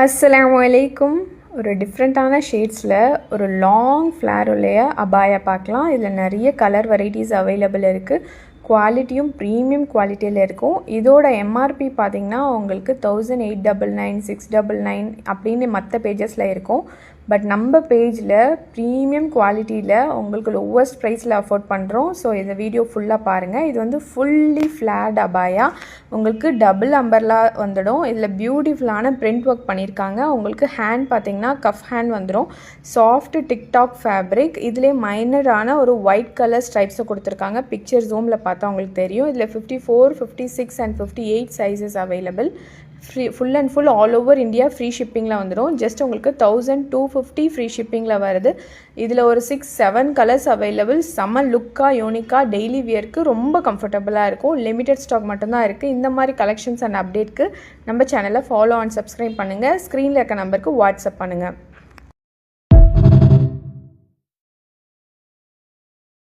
அஸ்ஸலாமுஅலைக்கும். ஒரு டிஃப்ரெண்ட்டான ஷேட்ஸில் ஒரு லாங் ஃப்ளார் உடைய அபாயா பார்க்கலாம். இதில் நிறைய கலர் வெரைட்டிஸ் அவைலபிள் இருக்குது. குவாலிட்டியும் ப்ரீமியம் குவாலிட்டியில் இருக்கும். இதோட எம்ஆர்பி பார்த்திங்கன்னா உங்களுக்கு 1899, 699 அப்படின்னு மற்ற பேஜஸில் இருக்கும். பட் நம்ம பேஜில் ப்ரீமியம் குவாலிட்டியில் உங்களுக்கு லோவஸ்ட் ப்ரைஸில் அஃபோர்ட் பண்ணுறோம். ஸோ இந்த வீடியோ ஃபுல்லாக பாருங்கள். இது வந்து ஃபுல்லி ஃப்ளாட் அபாயா. உங்களுக்கு டபுள் அம்பர்லா வந்துடும். இதில் பியூட்டிஃபுல்லான பிரிண்ட் ஒர்க் பண்ணியிருக்காங்க. உங்களுக்கு ஹேண்ட் பார்த்திங்கன்னா கஃப் ஹேண்ட் வந்துடும். Soft TikTok fabric. இதிலே மைனரான ஒரு ஒயிட் கலர் ஸ்ட்ரைப்ஸை கொடுத்துருக்காங்க. பிக்சர் ஜூமில் பார்த்தா உங்களுக்கு தெரியும். இதில் 54, 56 and 58 sizes available. Full and full all over India free ஷிப்பிங்கில் வந்துடும். ஜஸ்ட் உங்களுக்கு 1250 ஃப்ரீ ஷிப்பிங்கில் வருது. இதில் ஒரு 6-7 கலர்ஸ் அவைலபிள். செம்ம லுக்காக யூனிக்காக டெய்லி வியருக்கு ரொம்ப கம்ஃபர்டபுளாக இருக்கும். லிமிடெட் ஸ்டாக் மட்டும்தான் இருக்குது. இந்த மாதிரி கலெக்ஷன்ஸ் அண்ட் அப்டேட்க்கு நம்ம சேனலை ஃபாலோ அண்ட் சப்ஸ்கிரைப் பண்ணுங்கள். ஸ்க்ரீனில் இருக்க நம்பருக்கு வாட்ஸ்அப் பண்ணுங்கள்.